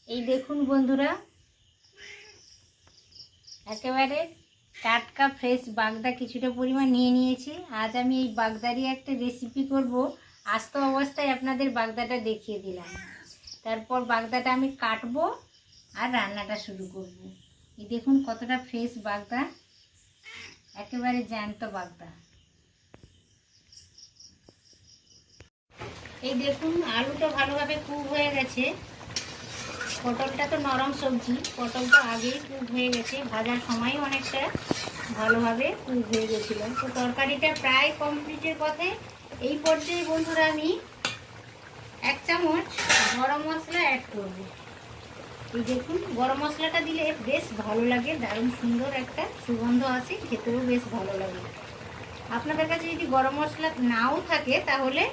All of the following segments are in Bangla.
এই দেখুন বন্ধুরা, একেবারে টাটকা ফ্রেশ বাগদা কিছুটা পরিমাণ নিয়ে নিয়েছি। আজ আমি এই বাগদারই একটা রেসিপি করব। আস্ত অবস্থায় আপনাদের বাগদাটা দেখিয়ে দিলাম, তারপর বাগদাটা আমি কাটবো আর রান্নাটা শুরু করব। এই দেখুন কতটা ফ্রেশ বাগদা, একেবারে জ্যান্ত বাগদা। এই দেখুন আলুটা ভালোভাবে কুক হয়ে গেছে। পটলটা তো নরম সবজি, পটল তো আগেই কুক হয়ে গেছে, ভাজার সময় অনেকটা ভালোভাবে কুক হয়ে গেছিল। তো তরকারিটা প্রায় কমপ্লিটের পথে। এই পর্যায়ে বন্ধুরা আমি 1 চামচ গরম মশলা অ্যাড করব। এই দেখুন গরম মশলাটা দিলে বেশ ভালো লাগে, দারুণ সুন্দর একটা সুগন্ধ আসে, খেতেও বেশ ভালো লাগে। আপনাদের কাছে যদি গরম মশলা নাও থাকে তাহলে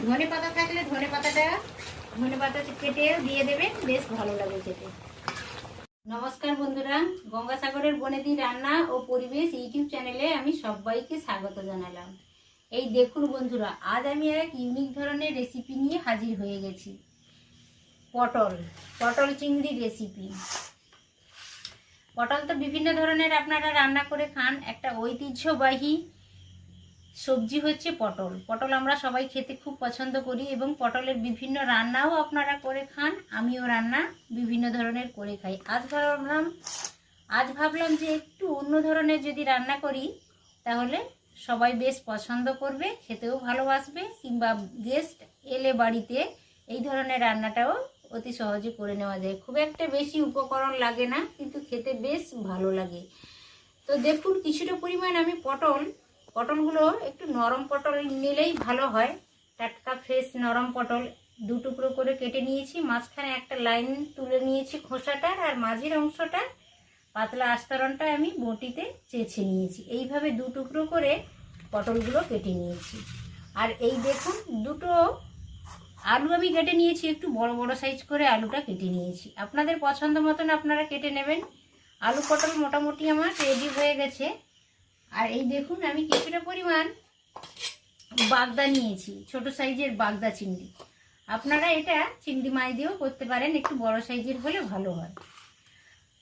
ধনে পাতা থাকলে ধনে পাতা কেটেও দিয়ে দেবেন, বেশ ভালো লাগে খেতে। নমস্কার বন্ধুরা, গঙ্গাসাগরের বনেদি রান্না ও পরিবেশ ইউটিউব চ্যানেলে আমি সবাইকে স্বাগত জানালাম। এই দেখুন বন্ধুরা, আজ আমি এক ইউনিক ধরনের রেসিপি নিয়ে হাজির হয়ে গেছি। পটল চিংড়ি রেসিপি। পটল তো বিভিন্ন ধরনের আপনারা রান্না করে খান। একটা ঐতিহ্যবাহী সবজি হচ্ছে পটল আমরা সবাই খেতে খুব পছন্দ করি এবং পটলের বিভিন্ন রান্নাও আপনারা করে খান। আমিও রান্না বিভিন্ন ধরনের করে খাই। আজ ভাবলাম যে একটু অন্য ধরনের যদি রান্না করি তাহলে সবাই বেশ পছন্দ করবে, খেতেও ভালোবাসবে, কিংবা গেস্ট এলে বাড়িতে এই ধরনের রান্নাটাও অতি সহজে করে নেওয়া যায়। খুব একটা বেশি উপকরণ লাগে না, কিন্তু খেতে বেশ ভালো লাগে। তো দেখুন কিছুটা পরিমাণ আমি পটলগুলো একটু নরম পটল নিলেই ভালো হয়। টাটকা ফ্রেশ নরম পটল 2 টুকরো করে কেটে নিয়েছি। মাঝখানে একটা লাইন তুলে নিয়েছি খোসাটার, আর মাঝের অংশটা পাতলা আস্তরণটা আমি বটিতে চেঁচে নিয়েছি। এইভাবে 2 টুকরো করে পটলগুলো কেটে নিয়েছি। আর এই দেখুন 2টো আলু আমি কেটে নিয়েছি, একটু বড় বড় সাইজ করে আলুটা কেটে নিয়েছি। আপনাদের পছন্দ মতন আপনারা কেটে নেবেন। আলু পটল মোটামুটি আমার রেডি হয়ে গেছে। আর এই দেখুন আমি কিছুটা পরিমাণ বাগদা নিয়েছি, ছোট সাইজের বাগদা চিংড়ি। আপনারা এটা চিংড়ি মাছ দিয়েও করতে পারেন, একটু বড় সাইজের হলে ভালো হয়।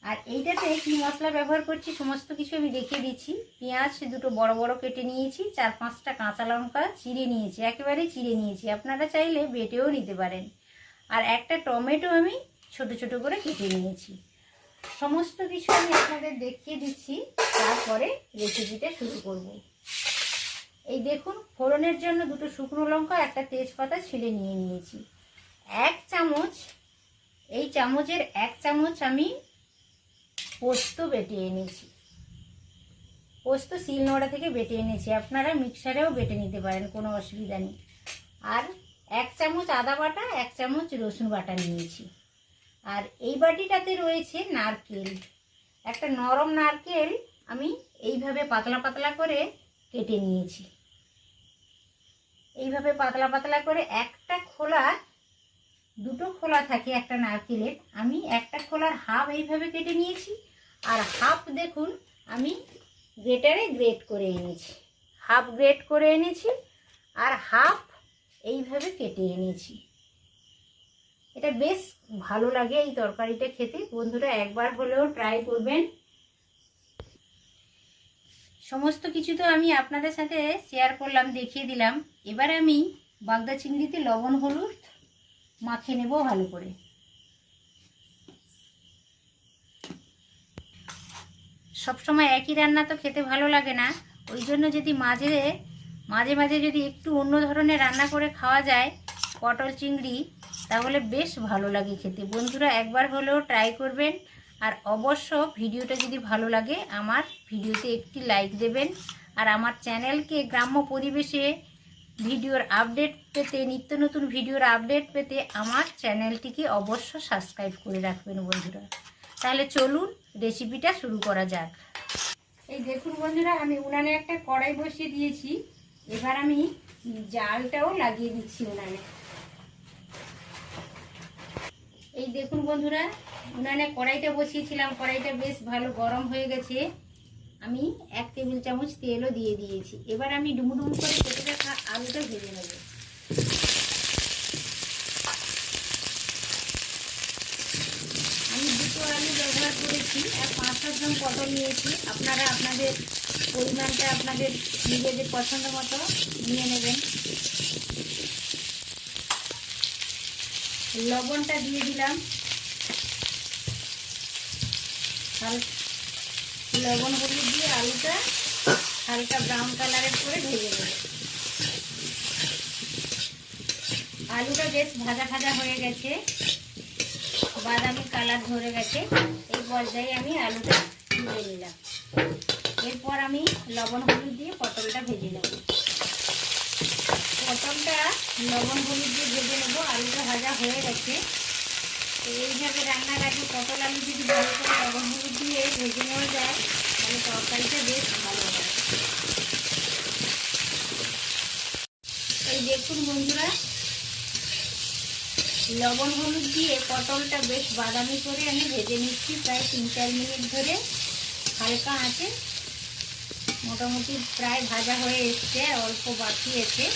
আর এইটাতে কি মশলা ব্যবহার করছি সমস্ত কিছু আমি দেখিয়ে দিচ্ছি। পেঁয়াজ 2টো বড় বড় কেটে নিয়েছি, 4-5টা কাঁচা লঙ্কা চিড়ে নিয়েছি, একেবারে চিড়ে নিয়েছি, আপনারা চাইলে বেটেও নিতে পারেন। আর একটা টমেটো আমি ছোট ছোট করে কেটে নিয়েছি। সমস্ত কিছু আমি আপনাদের দেখিয়ে দিচ্ছি, তারপরে রেসিপিটা শুরু করব। এই দেখুন ফোড়নের জন্য 2টো শুকনো লঙ্কা, একটা তেজপাতা ছিলে নিয়ে নিয়েছি। 1 চামচ, এই চামচের 1 চামচ আমি পোস্ত বেটে এনেছি। পোস্ত শিলনোড়া থেকে বেটে এনেছি, আপনারা মিক্সারেও বেটে নিতে পারেন, কোনো অসুবিধা নেই। আর 1 চামচ আদা বাটা, 1 চামচ রসুন বাটা নিয়েছি। আর এই বাটিটাতে রয়েছে নারকেল। একটা নরম নারকেল আমি এইভাবে পাতলা পাতলা করে কেটে নিয়েছি। এইভাবে পাতলা পাতলা করে একটা খোলা, 2টো খোলা থাকে একটা নারকেলের, আমি একটা খোলার হাফ এইভাবে কেটে নিয়েছি। আর হাফ দেখুন আমি গ্রেটারে গ্রেট করে এনেছি, হাফ গ্রেট করে এনেছি, আর হাফ এইভাবে কেটে এনেছি। এটা বেশ ভালো লাগে এই তরকারিটা খেতে। বন্ধুরা একবার হলেও ট্রাই করবেন। সমস্ত কিছু তো আমি আপনাদের সাথে শেয়ার করলাম, দেখিয়ে দিলাম। এবার আমি বাগদা চিংড়িতে লবণ হলুদ মাখিয়ে নেব ভালো করে। সবসময় একই রান্না তো খেতে ভালো লাগে না, ওই জন্য যদি মাঝে মাঝে যদি একটু অন্য ধরনের রান্না করে খাওয়া যায় পটল চিংড়ি, তাহলে বেশ ভালো লাগে খেতে। বন্ধুরা একবার হলেও ট্রাই করবেন। আর অবশ্য ভিডিওটা যদি ভালো লাগে আমার ভিডিওতে একটি লাইক দেবেন। আর আমার চ্যানেলকে গ্রাম্য পরিবেশে ভিডিওর আপডেট পেতে, নিত্য নতুন ভিডিওর আপডেট পেতে আমার চ্যানেলটিকে অবশ্য সাবস্ক্রাইব করে রাখবেন বন্ধুরা। তাহলে চলুন রেসিপিটা শুরু করা যাক। এই দেখুন বন্ধুরা, আমি উনানে একটা কড়াই বসিয়ে দিয়েছি। এবার আমি জালটাও লাগিয়ে দিচ্ছি উনানে। এই দেখুন বন্ধুরা, উনানে কড়াইটা বসিয়েছিলাম, কড়াইটা বেশ ভালো গরম হয়ে গেছে। আমি 1 টেবিল চামচ তেলও দিয়ে দিয়েছি। এবার আমি ডুমুডুমু করে কেটে রাখা আলুটা ভেজে নেব। আলু ব্যবহার করেছি আর 500 গ্রাম পটল নিয়েছি। আপনারা আপনাদের পরিমাণটা আপনাদের নিজেদের পছন্দ মতো নিয়ে নেবেন। লবণটা দিয়ে দিলাম, লবণ হলুদ দিয়ে আলুটা হালকা ব্রাউন কালারের করে ভেজে নেব। আলুটা বেশ ভাজা ভাজা হয়ে গেছে, বাদামি কালার ধরে গেছে। এই পর্যায়ে আমি আলুটা তুলে নিলাম। এরপর আমি লবণ হলুদ দিয়ে পটলটা ভেজে নেব। পটলটা লবণ হলুদ দিয়ে ভেজে নেব। আলুটা ভাজা হয়ে গেছে। তো এইভাবে রান্নার আগে পটল আলু যদি ভালো করে লবণ হলুদ দিয়ে ভেজে নেওয়া যায় তাহলে তরকারিটা বেশ ভালো হয়। এই দেখুন বন্ধুরা, লবণ হলুদ দিয়ে পটলটা বেশ বাদামি করে আমি ভেজে নিচ্ছি প্রায় 3-4 মিনিট ধরে হালকা আঁচে। মোটামুটি প্রায় ভাজা হয়ে এসছে, অল্প বাকি আছে।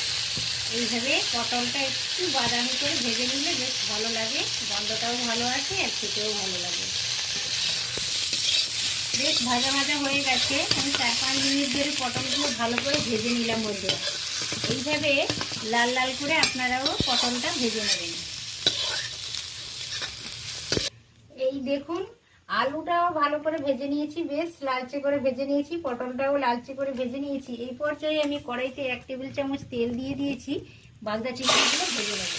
এইভাবে পটলটা একটু বাদামি করে ভেজে নিলে বেশ ভালো লাগে, গন্ধটাও ভালো আসে আর খেতেও ভালো লাগে। বেশ ভাজা ভাজা হয়ে গেছে। আমি 4-5 মিনিট ধরে পটলগুলো ভালো করে ভেজে নিলাম বন্ধুরা। এইভাবে লাল লাল করে আপনারাও পটলটা ভেজে নেবেন। এই দেখুন, আলুটাও ভালো করে ভেজে নিয়েছি, বেশ লালচে করে ভেজে নিয়েছি, পটলটাও লালচে করে ভেজে নিয়েছি। এই পর্যায়ে আমি কড়াইতে 1 টেবিল চামচ তেল দিয়ে দিয়েছি। বাগদা চিংড়িগুলো ভেজে নেব,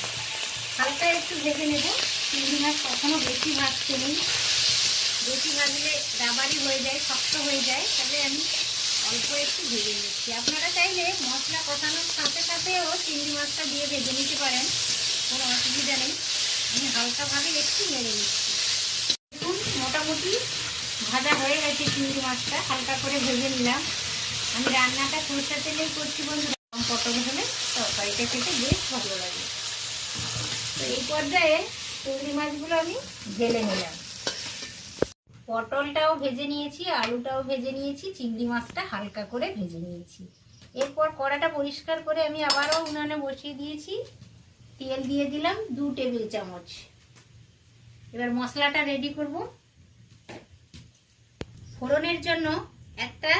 হালকা একটু ভেজে নেব। চিংড়ি মাছ কখনো বেশি ভাজতে নেই, বেশি ভাজলে রাবারি হয়ে যায়, শক্ত হয়ে যায়। তবে আমি অল্প একটু ভেজে নিচ্ছি। আপনারা চাইলে মশলা কষানোর সাথে সাথেও চিংড়ি মাছটা দিয়ে ভেজে নিতে পারেন, কোনো অসুবিধা নেই। আমি হালকাভাবে একটু নেড়ে নিচ্ছি। দেখুন, মোটামুটি ভাজা হয়ে গেছে চিংড়ি মাছটা, হালকা করে ভেজে নিলাম। আমি রান্নাটা সরষের তেলেই করছি বন্ধুরা। পটল হলে তরকারিটা খেতে বেশ ভালো লাগে। তো এই পর্যায়ে চিংড়ি মাছগুলো আমি ঢেলে নিলাম। পটলটাও ভেজে নিয়েছি, আলুটাও ভেজে নিয়েছি, চিংড়ি মাছটা হালকা করে ভেজে নিয়েছি। এরপর কড়াটা পরিষ্কার করে আমি আবারও উনানে বসিয়ে দিয়েছি। তেল দিয়ে দিলাম 2 টেবিল চামচ। এবার মশলাটা রেডি করব। ফোড়নের জন্য একটা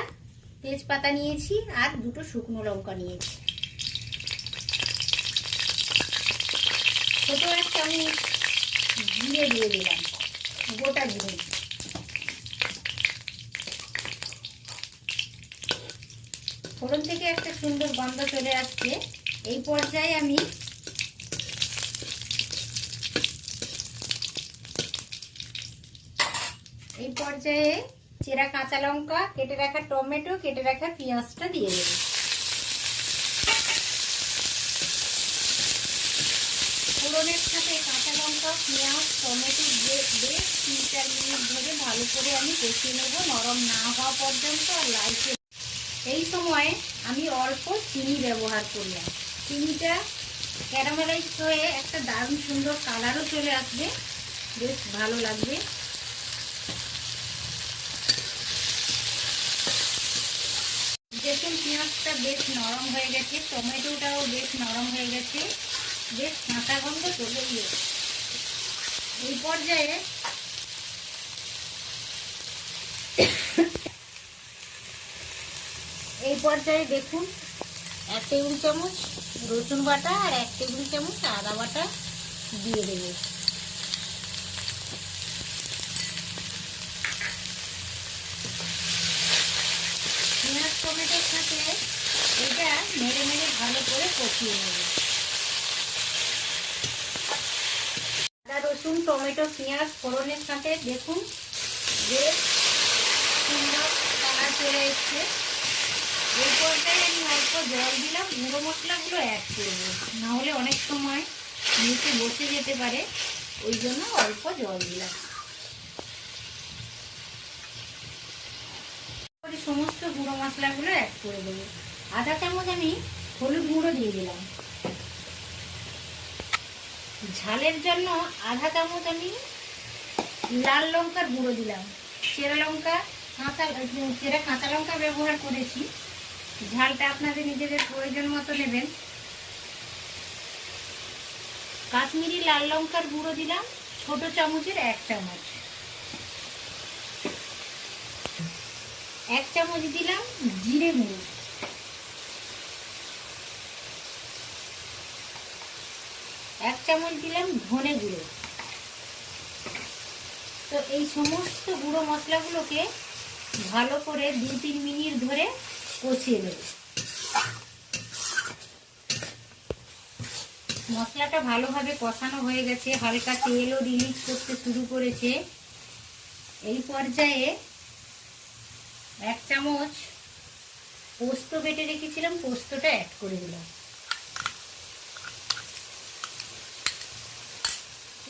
তেজপাতা নিয়েছি আর 2টো শুকনো লঙ্কা নিয়েছি। ছোট 1 চামচ জিরে দিয়ে দিলাম, গোটা জিরে। ফোড়ন থেকে একটা সুন্দর গন্ধ চলে আসছে। এই পর্যায়ে আমি চেরা কাঁচা লঙ্কা, কেটে রাখা টমেটো, কেটে রাখা পেঁয়াজটা দিয়ে দেব। ফোড়নের সাথে কাঁচা লঙ্কা, পেঁয়াজ, টমেটো বেশ 3-4 মিনিট ধরে ভালো করে আমি কষিয়ে নেব, নরম না হওয়া পর্যন্ত আর লালচে। এই সময় আমি অল্প চিনি ব্যবহার করলাম। চিনিটা ক্যারামেলাইজ হয়ে একটা দারুণ সুন্দর কালারও চলে আসবে, বেশ ভালো লাগবে। দেখুন, পেঁয়াজটা বেশ নরম হয়ে গেছে, টমেটোটাও বেশ নরম হয়ে গেছে, বেশ কাঁচা গন্ধ চলে গিয়েছে। এই পর্যায়ে দেখুন 1 টেবিল চামচ রসুন বাটা আর 1 টেবিল চামচ আদা বাটা দিয়ে দেব। পেঁয়াজ টমেটোর সাথে এটা নেড়ে নেড়ে ভালো করে কষিয়ে নেব। আদা রসুন টমেটো পেঁয়াজ ফোড়নের সাথে দেখুন বেশ সুন্দর কালার চলে এসছে। এই পর্যায়ে আমি অল্প জল দিলাম, গুঁড়ো মশলাগুলো অ্যাড করব, নাহলে অনেক সময় নিচে বসে যেতে পারে, ওই জন্য অল্প জল দিলাম। সমস্ত গুঁড়ো মশলাগুলো অ্যাড করে দেবো। আধা চামচ আমি হলুদ গুঁড়ো দিয়ে দিলাম। ঝালের জন্য আধা চামচ আমি লাল লঙ্কার গুঁড়ো দিলাম। চেরা কাঁচা লঙ্কা ব্যবহার করেছি। ঝালটা আপনাদের নিজেদের প্রয়োজন মতো নেবেন। কাশ্মীরি লাল লঙ্কার গুঁড়ো দিলাম ছোট চামচের 1 চামচ। 1 চামচ দিলাম জিরে গুঁড়ো, 1 চামচ দিলাম ধনে গুঁড়ো। তো এই সমস্ত গুঁড়ো মশলাগুলোকে ভালো করে 2-3 মিনিট ধরে কষিয়ে নেব। মশলাটা ভালোভাবে কষানো হয়ে গেছে, হালকা তেলও রিলিজ করতে শুরু করেছে। এই পর্যায়ে 1 চামচ পোস্ত বেটে রেখেছিলাম, পোস্তটা অ্যাড করে দিলাম।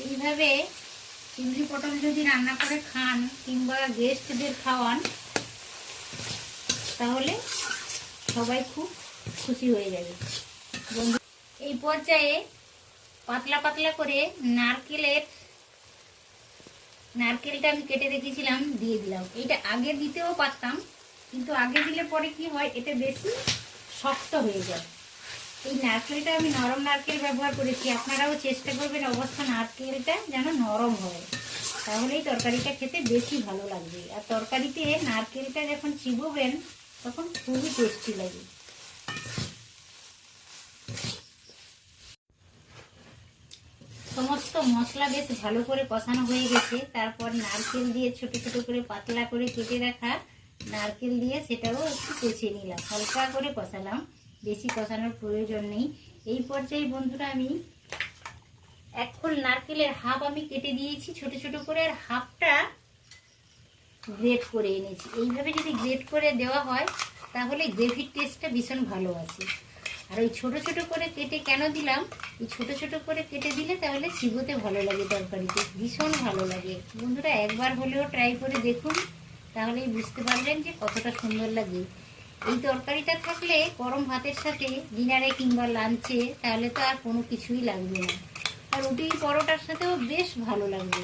এইভাবে চিংড়ি পটল যদি রান্না করে খান কিংবা গেস্টদের খাওয়ান তাহলে সবাই খুব খুশি হয়ে যাবে। বন্ধু, এই পর্যায়ে পাতলা পাতলা করে নারকেলটা আমি কেটে রেখেছিলাম দিয়ে দিলাম। এটা আগে দিতেও পারতাম, কিন্তু আগে দিলে পরে কি হয়, এটা বেশি শক্ত হয়ে যায়। এই নারকেলটা আমি নরম নারকেল ব্যবহার করেছি, আপনারাও চেষ্টা করবেন অবশ্য নারকেলটা যেন নরম হয়, তাহলেই তরকারিটা খেতে বেশি ভালো লাগবে। আর তরকারিতে নারকেলটা যখন চিবোবেন তখন খুবই টেস্টি লাগে। সমস্ত মশলা বেশ ভালো করে কষানো হয়ে গেছে। তারপর নারকেল দিয়ে ছোট ছোট করে পাতলা করে কেটে রাখা নারকেল দিয়ে সেটাও একটু কষিয়ে নিলাম, হালকা করে কষালাম, বেশি কষানোর প্রয়োজন নেই। এই পর্যায়ে বন্ধুরা আমি 1 খোল নারকেলের হাফ আমি কেটে দিয়েছি ছোট ছোট করে, আর হাফটা গ্রেট করে এনেছি। এইভাবে যদি গ্রেট করে দেওয়া হয় তাহলে গ্রেভির টেস্টটা ভীষণ ভালো আছে। আর ওই ছোট ছোট করে কেটে কেন দিলাম, এই ছোট ছোট করে কেটে দিলে তাহলে চিবোতে ভালো লাগে, তরকারিতে ভীষণ ভালো লাগে। বন্ধুরা একবার হলেও ট্রাই করে দেখুন, তাহলেই বুঝতে পারবেন যে কতটা সুন্দর লাগে। এই তরকারিটা থাকলে গরম ভাতের সাথে ডিনারে কিংবা লাঞ্চে তাহলে তো আর কোনো কিছুই লাগবে না, আর রুটি পরোটার সাথেও বেশ ভালো লাগবে।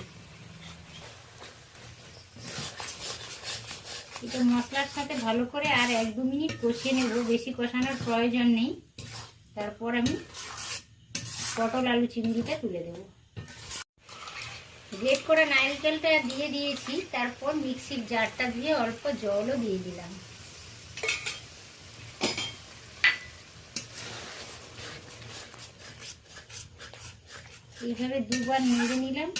এটা মশলার সাথে ভালো করে আর 1-2 মিনিট কষিয়ে নেব, বেশি কষানোর প্রয়োজন নেই। তারপর আমি পটল আলু চিংড়িটা তুলে দেব। গ্রেট করা নারকেলটা দিয়ে দিয়েছি, তারপর মিক্সির জারটা দিয়ে অল্প জলও দিয়ে দিলাম। এইভাবে 2 বার নেড়ে নিলাম।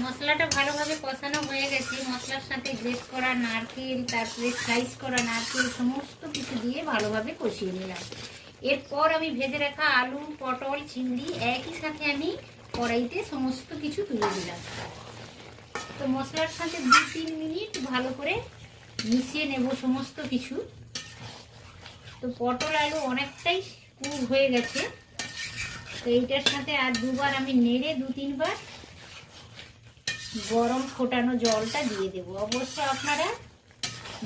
মশলাটা ভালোভাবে কষানো হয়ে গেছে, মশলার সাথে গ্রেট করা নারকেল, তারপরে স্লাইস করা নারকেল সমস্ত কিছু দিয়ে ভালোভাবে কষিয়ে নিলাম। এরপর আমি ভেজে রাখা আলু, পটল, চিংড়ি একই সাথে আমি কড়াইতে সমস্ত কিছু তুলে দিলাম। তো মশলার সাথে 2-3 মিনিট ভালো করে মিশিয়ে নেব সমস্ত কিছু। তো পটল আলু অনেকটাই কুক হয়ে গেছে, তো এইটার সাথে আর 2 বার আমি নেড়ে 2-3 বার গরম ফোটানো জলটা দিয়ে দেব। অবশ্য আপনারা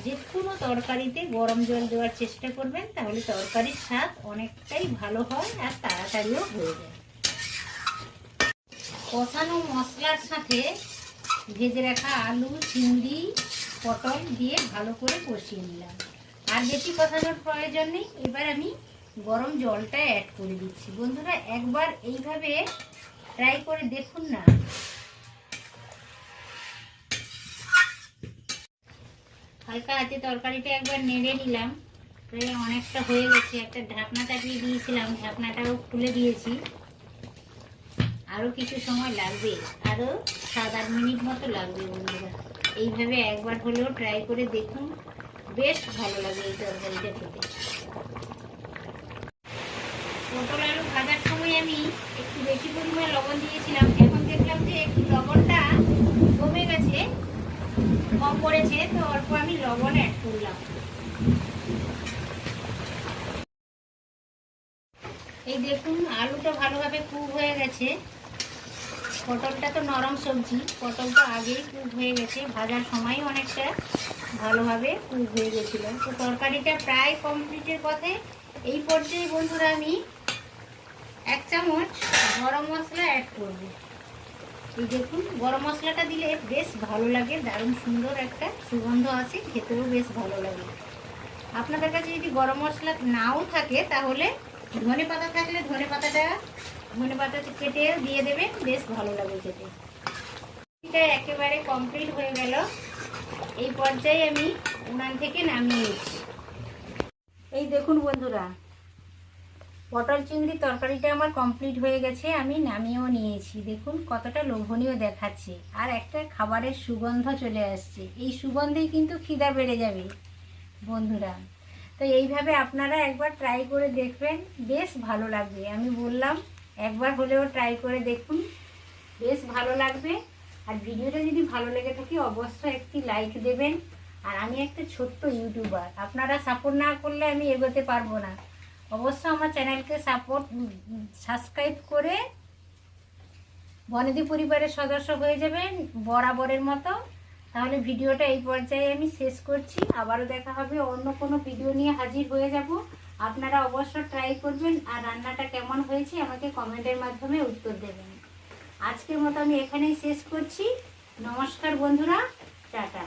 যে কোনো তরকারিতে গরম জল দেওয়ার চেষ্টা করবেন, তাহলে তরকারির স্বাদ অনেকটাই ভালো হয় আর তাড়াতাড়িও হয়ে যায়। কষানো মশলার সাথে ভেজে রাখা আলু, চিংড়ি, পটল দিয়ে ভালো করে কষিয়ে নিলাম, আর বেশি কষানোর প্রয়োজন নেই। এবার আমি গরম জলটা অ্যাড করে দিচ্ছি। বন্ধুরা একবার এইভাবে ট্রাই করে দেখুন না। হালকা হাতে তরকারিটা একবার নেড়ে নিলাম, প্রায় অনেকটা হয়ে গেছে। একটা ঢাকনা চাপিয়ে দিয়েছিলাম, ঢাকনাটাও খুলে দিয়েছি। আরও কিছু সময় লাগবে, আরও 7-8 মিনিট মতো লাগবে। বন্ধুরা এইভাবে একবার হলেও ট্রাই করে দেখুন, বেশ ভালো লাগে এই তরকারিটা খেতে। পটল আলু ভাজার সময় আমি একটু বেশি পরিমাণ লবণ দিয়েছিলাম, এখন দেখলাম যে একটু লবণটা কমে গেছে, কম পড়েছে, তো অল্প আমি লবণ অ্যাড করলাম। এই দেখুন আলুটা ভালোভাবে কুক হয়ে গেছে, পটলটা তো নরম সবজি, পটলটা আগেই কুক হয়ে গেছে, ভাজার সময় অনেকটা ভালোভাবে কুক হয়ে গেছিলো। তো তরকারিটা প্রায় কমপ্লিটের পথে। এই পর্যায়ে বন্ধুরা আমি 1 চামচ গরম মশলা অ্যাড করব। এই দেখুন গরম মশলাটা দিলে বেশ ভালো লাগে, দারুণ সুন্দর একটা সুগন্ধ আসে, খেতেও বেশ ভালো লাগে। আপনাদের কাছে যদি গরম মশলা নাও থাকে তাহলে ধনে পাতা থাকলে ধনে পাতাটা ধনেপাতা কেটে দিয়ে দেবেন, বেশ ভালো লাগবে খেতে। এটা একেবারে কমপ্লিট হয়ে গেল। এই পর্যায়ে আমি উনান থেকে নামিয়ে নিচ্ছি। এই দেখুন বন্ধুরা, পটল চিংড়ি তরকারিটা আমার কমপ্লিট হয়ে গেছে, আমি নামিয়েও নিয়েছি। দেখুন কতটা লোভনীয় দেখাচ্ছে, আর একটা খাবারের সুগন্ধ চলে আসছে। এই সুগন্ধেই কিন্তু খিদা বেড়ে যাবে বন্ধুরা। তো এইভাবে আপনারা একবার ট্রাই করে দেখবেন, বেশ ভালো লাগবে। আমি বললাম একবার হলেও ট্রাই করে দেখুন, বেশ ভালো লাগবে। আর ভিডিওটা যদি ভালো লেগে থাকে অবশ্যই একটি লাইক দেবেন। আর আমি একটা ছোট্ট ইউটিউবার, আপনারা সাপোর্ট না করলে আমি এগোতে পারবো না। অবশ্য আমার চ্যানেলকে সাবস্ক্রাইব করে বনেদি পরিবারের সদস্য হয়ে যাবেন বরাবরের মতো। তাহলে ভিডিওটা এই পর্যায়ে আমি শেষ করছি। আবারও দেখা হবে, অন্য কোনো ভিডিও নিয়ে হাজির হয়ে যাব। আপনারা অবশ্য ট্রাই করবেন, আর রান্নাটা কেমন হয়েছে আমাকে কমেন্টের মাধ্যমে উত্তর দেবেন। আজকের মতো আমি এখানেই শেষ করছি। নমস্কার বন্ধুরা, টাটা।